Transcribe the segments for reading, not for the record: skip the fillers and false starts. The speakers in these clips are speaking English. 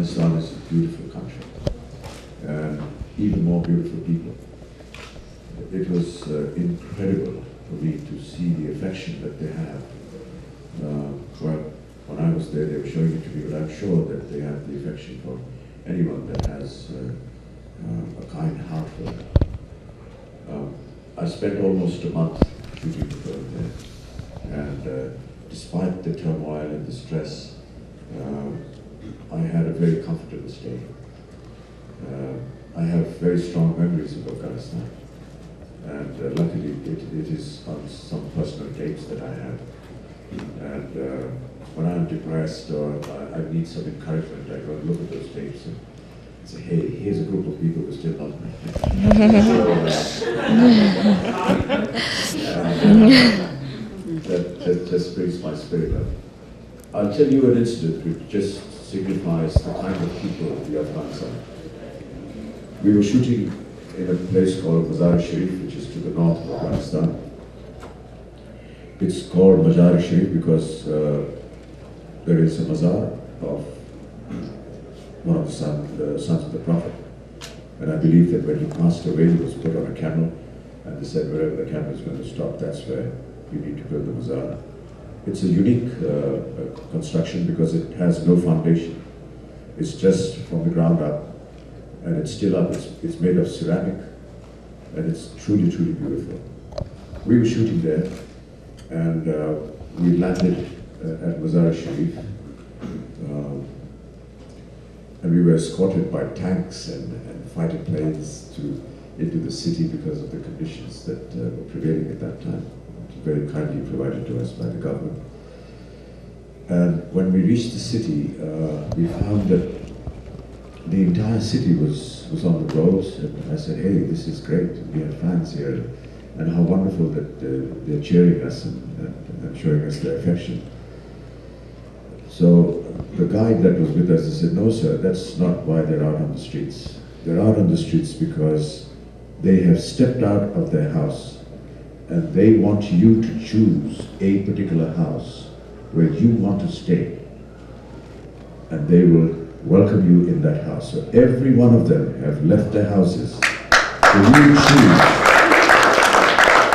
Afghanistan is a beautiful country, and even more beautiful people. It was incredible for me to see the affection that they have. Well, when I was there, they were showing it to me, but I'm sure that they have the affection for anyone that has a kind heart for them. I spent almost a month shooting the film there, and despite the turmoil and the stress, I had a very comfortable stay. I have very strong memories of Afghanistan, and luckily it is on some personal dates that I have. And when I'm depressed or I need some encouragement, I go and look at those tapes and say, hey, here's a group of people who still love me. That just brings my spirit up. I'll tell you an incident which just signifies the kind of people of the Afghanistan. We were shooting in a place called Mazar-e-Sharif, which is to the north of Afghanistan. It's called Mazar-e-Sharif because there is a mazar of one of the sons of the Prophet. And I believe that when he passed away, he was put on a camel, and they said wherever the camel is going to stop, that's where you need to build the mazar. It's a unique construction because it has no foundation. It's just from the ground up, and it's still up. It's made of ceramic, and it's truly, truly beautiful. We were shooting there, and we landed at Mazar-e-Sharif, and we were escorted by tanks and fighter planes into the city because of the conditions that were prevailing at that time. Very kindly provided to us by the government. And when we reached the city, we found that the entire city was on the roads, and I said, hey, this is great, we have fans here, and how wonderful that they're cheering us and showing us their affection. So the guide that was with us, he said, no sir, that's not why they're out on the streets. They're out on the streets because they have stepped out of their house, and they want you to choose a particular house where you want to stay, and they will welcome you in that house. So every one of them have left their houses, so you choose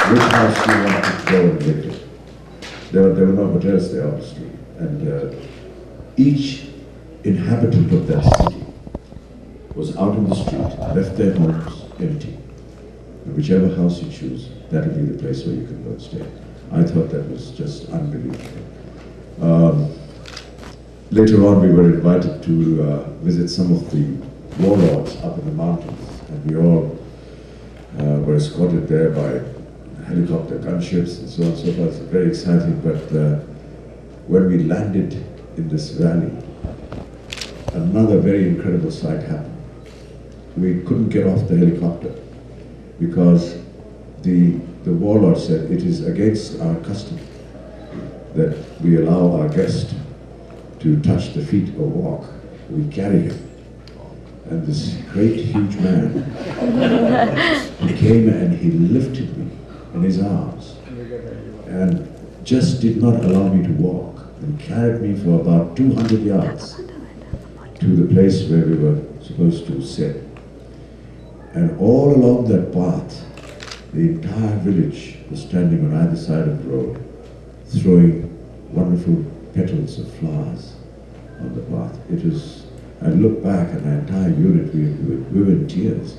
which house you want to go and live in. There were no hotels there, obviously, and each inhabitant of that city was out in the street, left their homes empty. And whichever house you choose, that'll be the place where you can go and stay. I thought that was just unbelievable. Later on, we were invited to visit some of the warlords up in the mountains, and we all were escorted there by helicopter gunships and so on and so forth. It's very exciting, but when we landed in this valley, another very incredible sight happened. We couldn't get off the helicopter because the warlord said it is against our custom that we allow our guest to touch the feet or walk. We carry him. And this great, huge man, he came and he lifted me in his arms and just did not allow me to walk, and carried me for about 200 yards to the place where we were supposed to sit. And all along that path, the entire village was standing on either side of the road, throwing wonderful petals of flowers on the path. It was, I looked back and the entire unit, we were in tears.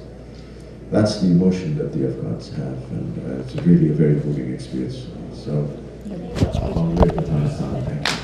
That's the emotion that the Afghans have, and it's really a very moving experience for me. So, long live Afghanistan. Thank you.